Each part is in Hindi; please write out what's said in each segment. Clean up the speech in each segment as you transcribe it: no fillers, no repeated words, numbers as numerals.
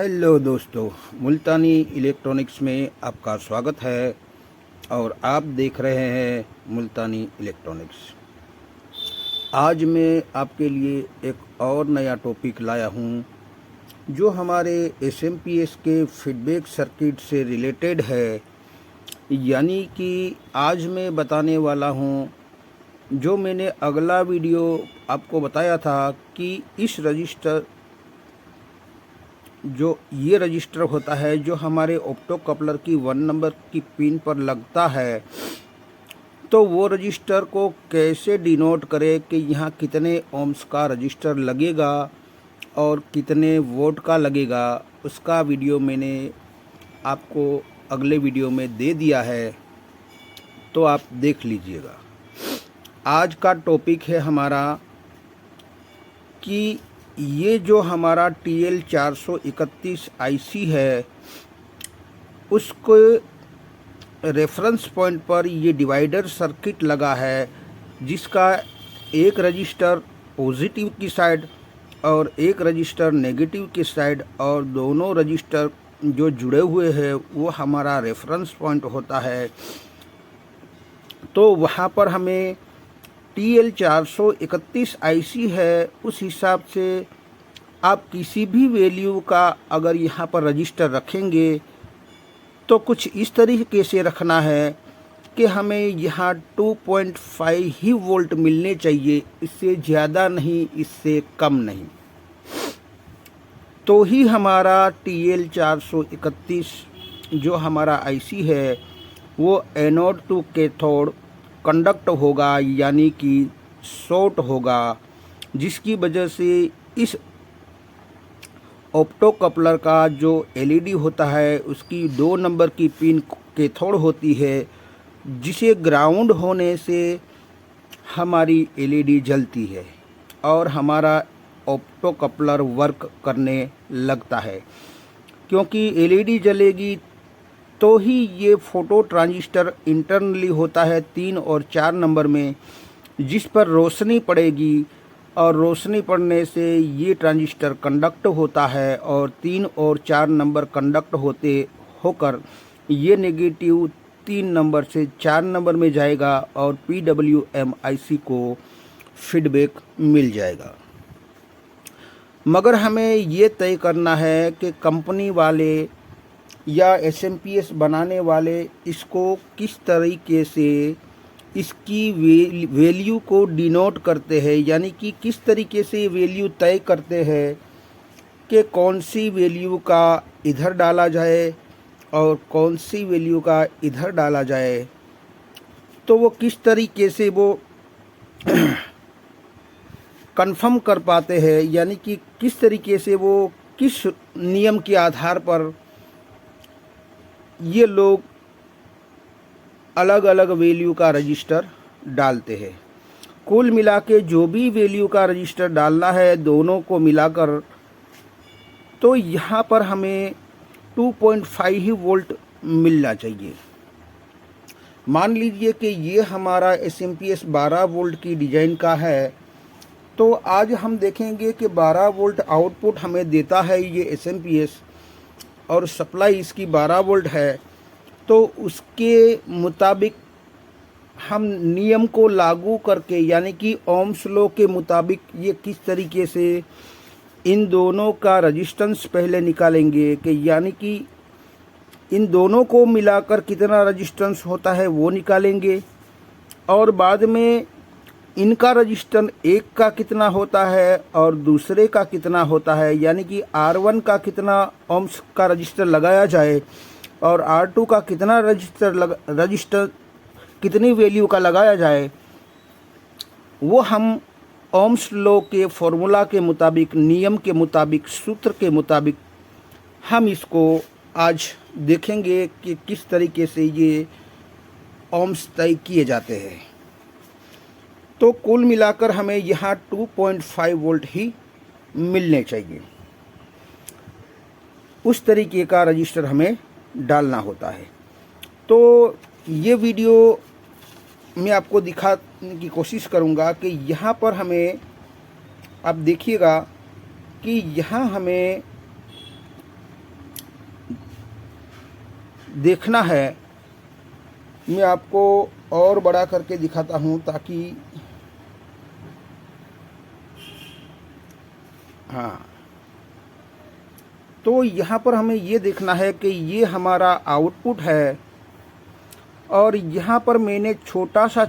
हेलो दोस्तों, मुल्तानी इलेक्ट्रॉनिक्स में आपका स्वागत है और आप देख रहे हैं मुल्तानी इलेक्ट्रॉनिक्स। आज मैं आपके लिए एक और नया टॉपिक लाया हूं जो हमारे एसएमपीएस के फीडबैक सर्किट से रिलेटेड है। यानी कि आज मैं बताने वाला हूं जो मैंने अगला वीडियो आपको बताया था कि इस रजिस्टर जो ये रजिस्टर होता है जो हमारे ऑप्टो कपलर की 1 नंबर की पिन पर लगता है, तो वो रजिस्टर को कैसे डिनोट करें कि यहाँ कितने ओम्स का रजिस्टर लगेगा और कितने वोल्ट का लगेगा, उसका वीडियो मैंने आपको अगले वीडियो में दे दिया है, तो आप देख लीजिएगा। आज का टॉपिक है हमारा कि ये जो हमारा TL431 आईसी है उसको रेफरेंस पॉइंट पर ये डिवाइडर सर्किट लगा है जिसका एक रजिस्टर पॉजिटिव की साइड और एक रजिस्टर नेगेटिव की साइड, और दोनों रजिस्टर जो जुड़े हुए हैं वो हमारा रेफरेंस पॉइंट होता है। तो वहाँ पर हमें TL431 आईसी है, उस हिसाब से आप किसी भी वैल्यू का अगर यहाँ पर रजिस्टर रखेंगे तो कुछ इस तरीके से रखना है कि हमें यहाँ 2.5 ही वोल्ट मिलने चाहिए, इससे ज़्यादा नहीं, इससे कम नहीं। तो ही हमारा TL431 जो हमारा आईसी है वो एनोड टू कैथोड कंडक्ट होगा, यानी कि शॉर्ट होगा, जिसकी वजह से इस ऑप्टो कपलर का जो एलईडी होता है उसकी 2 नंबर की पिन कैथोड होती है, जिसे ग्राउंड होने से हमारी एलईडी जलती है और हमारा ऑप्टो कपलर वर्क करने लगता है। क्योंकि एलईडी जलेगी तो ही ये फोटो ट्रांजिस्टर इंटरनली होता है 3 और 4 नंबर में, जिस पर रोशनी पड़ेगी और रोशनी पड़ने से ये ट्रांजिस्टर कंडक्ट होता है और 3 और 4 नंबर कंडक्ट होकर ये नेगेटिव 3 नंबर से 4 नंबर में जाएगा और PWM आईसी को फीडबैक मिल जाएगा। मगर हमें ये तय करना है कि कंपनी वाले या एसएमपीएस बनाने वाले इसको किस तरीके से इसकी वैल्यू को डिनोट करते हैं, यानी कि किस तरीके से वैल्यू तय करते हैं कि कौन सी वैल्यू का इधर डाला जाए और कौन सी वैल्यू का इधर डाला जाए। तो वो किस तरीके से वो कंफर्म कर पाते हैं, यानी कि किस तरीके से वो किस नियम के आधार पर ये लोग अलग अलग वैल्यू का रजिस्टर डालते हैं। कुल मिला के जो भी वैल्यू का रजिस्टर डालना है दोनों को मिलाकर, तो यहाँ पर हमें 2.5 ही वोल्ट मिलना चाहिए। मान लीजिए कि ये हमारा एसएमपीएस 12 वोल्ट की डिज़ाइन का है, तो आज हम देखेंगे कि 12 वोल्ट आउटपुट हमें देता है ये एसएमपीएस और सप्लाई इसकी 12 वोल्ट है। तो उसके मुताबिक हम नियम को लागू करके, यानी कि ओम्स लॉ के मुताबिक ये किस तरीके से इन दोनों का रजिस्टेंस पहले निकालेंगे कि यानी कि इन दोनों को मिलाकर कितना रजिस्टेंस होता है वो निकालेंगे, और बाद में इनका रजिस्टेंस एक का कितना होता है और दूसरे का कितना होता है, यानी कि R1 का कितना ओम्स का रजिस्टर लगाया जाए और R2 का कितना रजिस्टर कितनी वैल्यू का लगाया जाए, वो हम ओम्स लॉ के फॉर्मूला के मुताबिक, नियम के मुताबिक, सूत्र के मुताबिक हम इसको आज देखेंगे कि किस तरीके से ये ओम्स तय किए जाते हैं। तो कुल मिलाकर हमें यहाँ 2.5 वोल्ट ही मिलने चाहिए, उस तरीके का रजिस्टर हमें डालना होता है। तो ये वीडियो मैं आपको दिखाने की कोशिश करूँगा कि यहाँ पर हमें, आप देखिएगा कि यहाँ हमें देखना है। मैं आपको और बड़ा करके दिखाता हूँ ताकि हाँ, तो यहाँ पर हमें ये देखना है कि ये हमारा आउटपुट है और यहाँ पर मैंने छोटा सा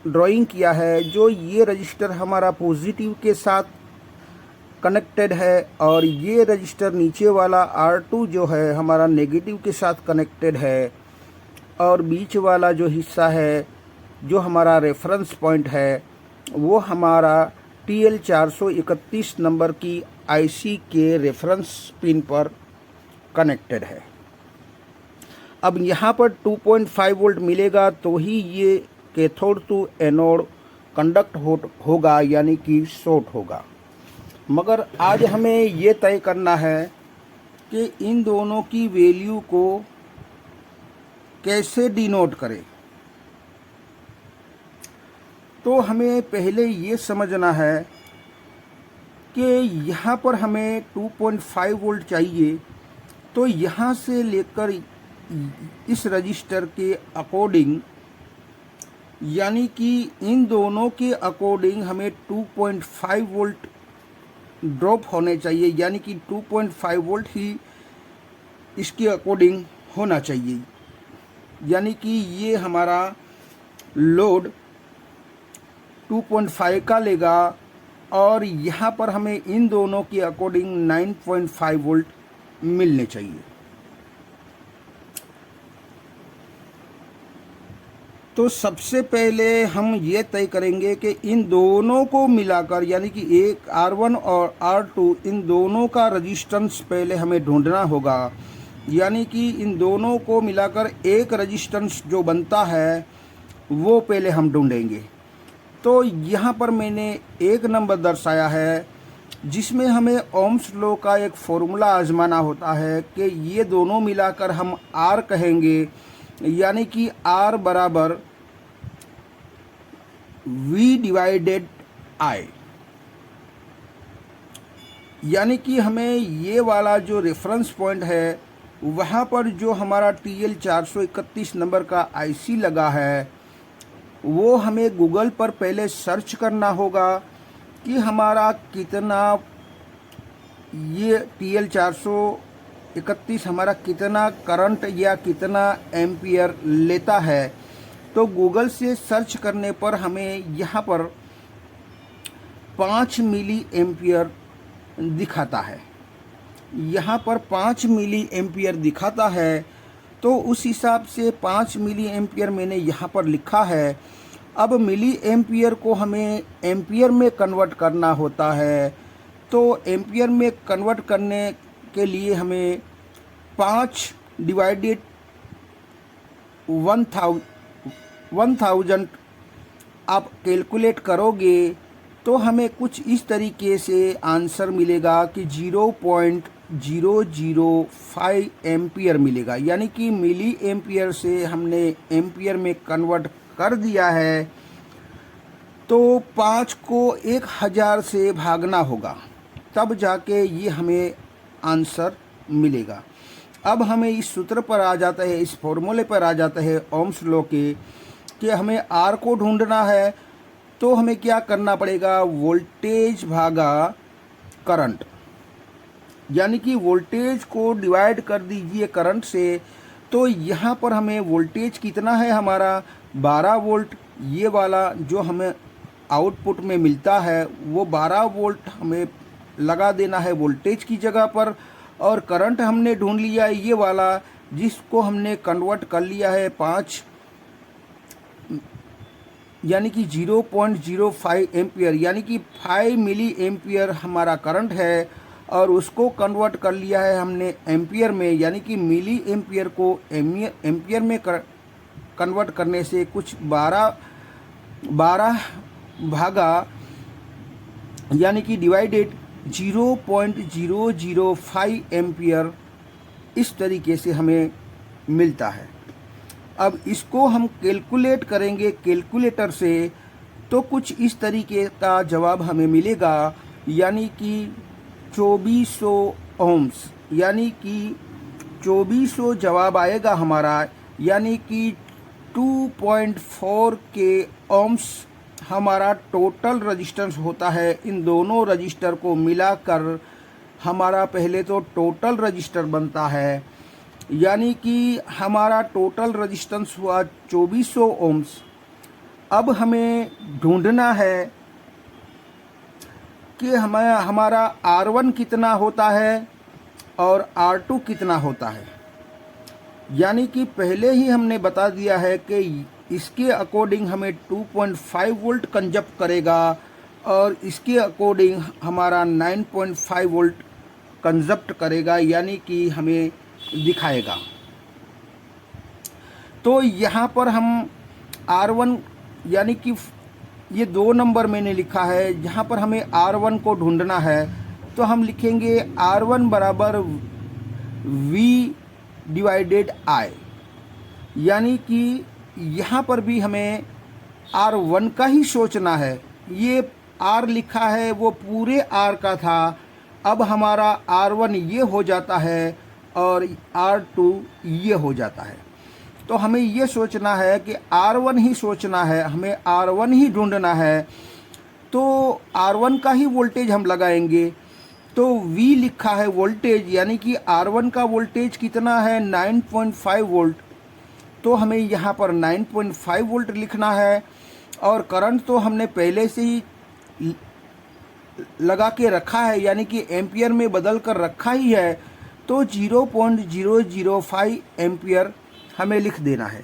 ड्राइंग किया है। जो ये रजिस्टर हमारा पॉजिटिव के साथ कनेक्टेड है और ये रजिस्टर नीचे वाला R2 जो है हमारा नेगेटिव के साथ कनेक्टेड है और बीच वाला जो हिस्सा है जो हमारा रेफरेंस पॉइंट है वो हमारा TL 431 नंबर की IC के रेफरेंस पिन पर कनेक्टेड है। अब यहाँ पर 2.5 वोल्ट मिलेगा तो ही ये कैथोड टू एनोड कंडक्ट होगा, यानी कि शॉर्ट होगा। मगर आज हमें ये तय करना है कि इन दोनों की वैल्यू को कैसे डिनोट करें। तो हमें पहले ये समझना है कि यहाँ पर हमें 2.5 वोल्ट चाहिए, तो यहाँ से लेकर इस रजिस्टर के अकॉर्डिंग, यानी कि इन दोनों के अकॉर्डिंग हमें 2.5 वोल्ट ड्रॉप होने चाहिए, यानी कि 2.5 वोल्ट ही इसके अकॉर्डिंग होना चाहिए। यानी कि ये हमारा लोड 2.5 का लेगा और यहाँ पर हमें इन दोनों के अकॉर्डिंग 9.5 वोल्ट मिलने चाहिए। तो सबसे पहले हम ये तय करेंगे कि इन दोनों को मिलाकर, यानी कि एक R1 और R2, इन दोनों का रजिस्टेंस पहले हमें ढूंढना होगा। यानी कि इन दोनों को मिलाकर एक रजिस्टेंस जो बनता है वो पहले हम ढूंढेंगे। तो यहाँ पर मैंने एक नंबर दर्शाया है जिसमें हमें ओम्स लॉ का एक फॉर्मूला आजमाना होता है कि ये दोनों मिलाकर हम R कहेंगे, यानी कि R बराबर V/I। यानी कि हमें ये वाला जो रेफरेंस पॉइंट है वहाँ पर जो हमारा TL 431 नंबर का IC लगा है वो हमें गूगल पर पहले सर्च करना होगा कि हमारा कितना, ये TL 431 हमारा कितना करंट या कितना एम्पियर लेता है। तो गूगल से सर्च करने पर हमें यहाँ पर 5 मिली एम्पियर दिखाता है। यहाँ पर 5 मिली एम्पियर दिखाता है, तो उस हिसाब से 5 मिली एम्पियर मैंने यहाँ पर लिखा है। अब मिली एम्पियर को हमें एम्पियर में कन्वर्ट करना होता है। तो एम्पियर में कन्वर्ट करने के लिए हमें 5 डिवाइडेड 1000 आप कैलकुलेट करोगे तो हमें कुछ इस तरीके से आंसर मिलेगा कि 0.005 एम्पियर मिलेगा। यानी कि मिली एम्पियर से हमने एम्पियर में कन्वर्ट कर दिया है। तो 5 को 1000 से भागना होगा, तब जाके ये हमें आंसर मिलेगा। अब हमें इस सूत्र पर आ जाता है, इस फॉर्मूले पर आ जाता है ओम्स लॉ के, कि हमें R को ढूंढना है। तो हमें क्या करना पड़ेगा, वोल्टेज भागा करंट, यानी कि वोल्टेज को डिवाइड कर दीजिए करंट से। तो यहाँ पर हमें वोल्टेज कितना है हमारा 12 वोल्ट, ये वाला जो हमें आउटपुट में मिलता है वो 12 वोल्ट हमें लगा देना है वोल्टेज की जगह पर। और करंट हमने ढूंढ लिया है ये वाला, जिसको हमने कन्वर्ट कर लिया है 5, यानी कि 0.05 एम्पियर, यानी कि 5 मिली एम्पियर हमारा करंट है। और उसको कन्वर्ट कर लिया है हमने एम्पियर में, यानी कि मिली एम्पियर को एम्पियर में कन्वर्ट करने से कुछ 12 भागा, यानी कि डिवाइडेड 0.005 एम्पियर, इस तरीके से हमें मिलता है। अब इसको हम कैलकुलेट करेंगे कैलकुलेटर से, तो कुछ इस तरीके का जवाब हमें मिलेगा, यानी कि 2400 ओम्स, यानी कि 2400 जवाब आएगा हमारा, यानी कि 2.4 के ओम्स हमारा टोटल रजिस्टेंस होता है। इन दोनों रजिस्टर को मिलाकर हमारा पहले तो टोटल रजिस्टर बनता है, यानी कि हमारा टोटल रजिस्टेंस हुआ 2400 ओम्स। अब हमें ढूंढना है कि हमारा R1 कितना होता है और R2 कितना होता है। यानी कि पहले ही हमने बता दिया है कि इसके अकॉर्डिंग हमें 2.5 वोल्ट कंजप्ट करेगा और इसके अकॉर्डिंग हमारा 9.5 वोल्ट कंजप्ट करेगा, यानी कि हमें दिखाएगा। तो यहाँ पर हम R1 यानी कि ये 2 नंबर मैंने लिखा है, जहाँ पर हमें R1 को ढूंढना है तो हम लिखेंगे R1 बराबर V/I, यानी कि यहाँ पर भी हमें R1 का ही सोचना है। ये R लिखा है वो पूरे R का था, अब हमारा R1 ये हो जाता है और R2 ये हो जाता है। तो हमें ये सोचना है कि R1 ही सोचना है, हमें R1 ही ढूंढना है। तो R1 का ही वोल्टेज हम लगाएंगे। तो V लिखा है वोल्टेज, यानी कि R1 का वोल्टेज कितना है 9.5 वोल्ट। तो हमें यहाँ पर 9.5 वोल्ट लिखना है और करंट तो हमने पहले से ही लगा के रखा है, यानी कि एम्पियर में बदल कर रखा ही है। तो 0.005 एम्पियर हमें लिख देना है।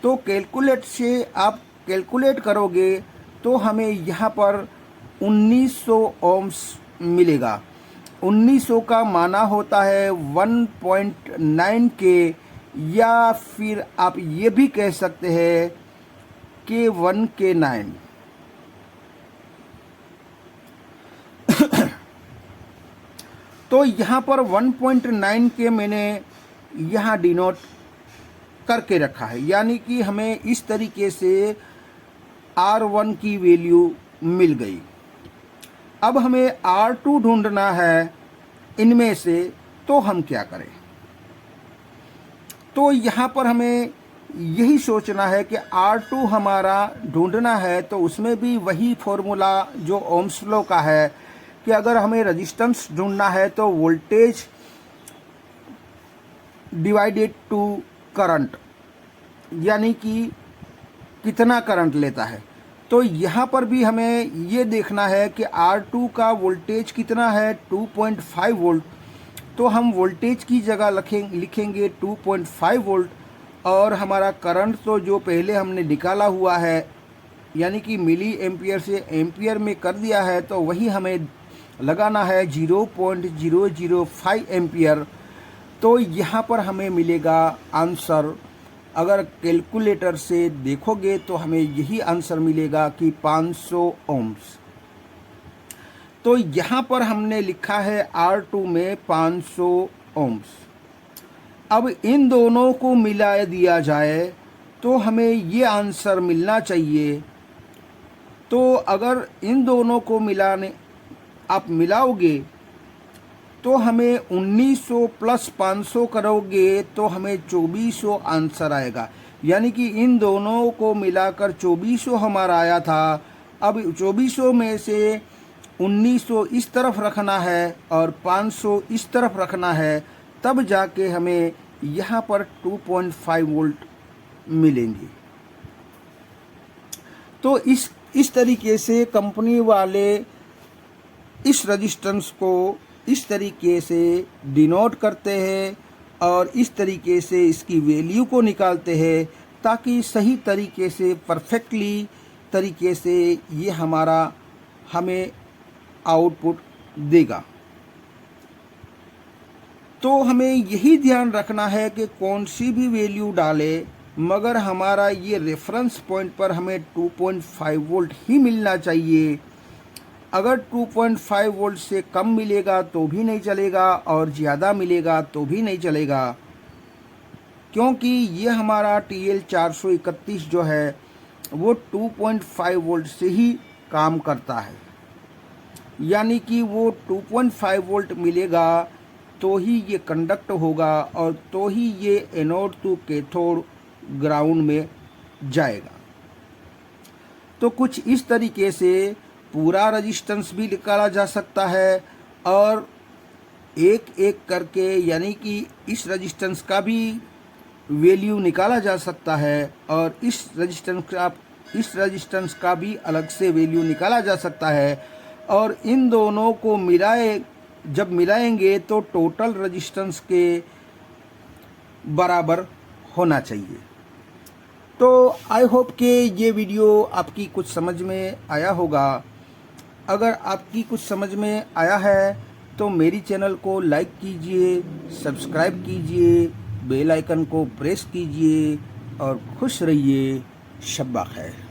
तो कैलकुलेट से आप कैलकुलेट करोगे तो हमें यहाँ पर 1900 ओम्स मिलेगा। 1900 का माना होता है 1.9 के, या फिर आप ये भी कह सकते हैं कि 1 के 9। तो यहाँ पर 1.9 के मैंने यहाँ डिनोट करके रखा है, यानी कि हमें इस तरीके से R1 की वैल्यू मिल गई। अब हमें R2 ढूंढना है इनमें से, तो हम क्या करें। तो यहाँ पर हमें यही सोचना है कि R2 हमारा ढूंढना है, तो उसमें भी वही फॉर्मूला जो ओम्स लॉ का है कि अगर हमें रेजिस्टेंस ढूंढना है तो वोल्टेज डिवाइडेड टू करंट, यानी कि कितना करंट लेता है। तो यहाँ पर भी हमें ये देखना है कि R2 का वोल्टेज कितना है 2.5 वोल्ट। तो हम वोल्टेज की जगह लिखेंगे 2.5 वोल्ट, और हमारा करंट तो जो पहले हमने निकाला हुआ है, यानी कि मिली एम्पियर से एम्पियर में कर दिया है, तो वही हमें लगाना है 0.005 एम्पियर। तो यहाँ पर हमें मिलेगा आंसर। अगर कैलकुलेटर से देखोगे तो हमें यही आंसर मिलेगा कि 500 ओम्स। तो यहाँ पर हमने लिखा है R2 में 500 ओम्स। अब इन दोनों को मिला दिया जाए तो हमें ये आंसर मिलना चाहिए। तो अगर इन दोनों को आप मिलाओगे तो हमें 1900 प्लस 500 करोगे तो हमें 2400 आंसर आएगा, यानी कि इन दोनों को मिलाकर 2400 हमारा आया था। अब 2400 में से 1900 इस तरफ रखना है और 500 इस तरफ रखना है, तब जाके हमें यहाँ पर 2.5 वोल्ट मिलेंगे। तो इस तरीके से कंपनी वाले इस रजिस्टेंस को इस तरीके से डिनोट करते हैं और इस तरीके से इसकी वैल्यू को निकालते हैं, ताकि सही तरीके से परफेक्टली तरीके से ये हमें आउटपुट देगा। तो हमें यही ध्यान रखना है कि कौन सी भी वैल्यू डाले, मगर हमारा ये रेफरेंस पॉइंट पर हमें 2.5 वोल्ट ही मिलना चाहिए। अगर 2.5 वोल्ट से कम मिलेगा तो भी नहीं चलेगा और ज़्यादा मिलेगा तो भी नहीं चलेगा, क्योंकि ये हमारा TL431 जो है वो 2.5 वोल्ट से ही काम करता है, यानी कि वो 2.5 वोल्ट मिलेगा तो ही ये कंडक्ट होगा और तो ही ये एनोड टू कैथोड ग्राउंड में जाएगा। तो कुछ इस तरीके से पूरा रजिस्टेंस भी निकाला जा सकता है और एक एक करके, यानी कि इस रजिस्टेंस का भी वैल्यू निकाला जा सकता है और इस रजिस्टेंस का भी अलग से वैल्यू निकाला जा सकता है। और इन दोनों को जब मिलाएंगे तो टोटल रजिस्टेंस के बराबर होना चाहिए। तो आई होप कि ये वीडियो आपकी कुछ समझ में आया होगा। अगर आपकी कुछ समझ में आया है तो मेरी चैनल को लाइक कीजिए, सब्सक्राइब कीजिए, बेल आइकन को प्रेस कीजिए और खुश रहिए। शब्बा खैर।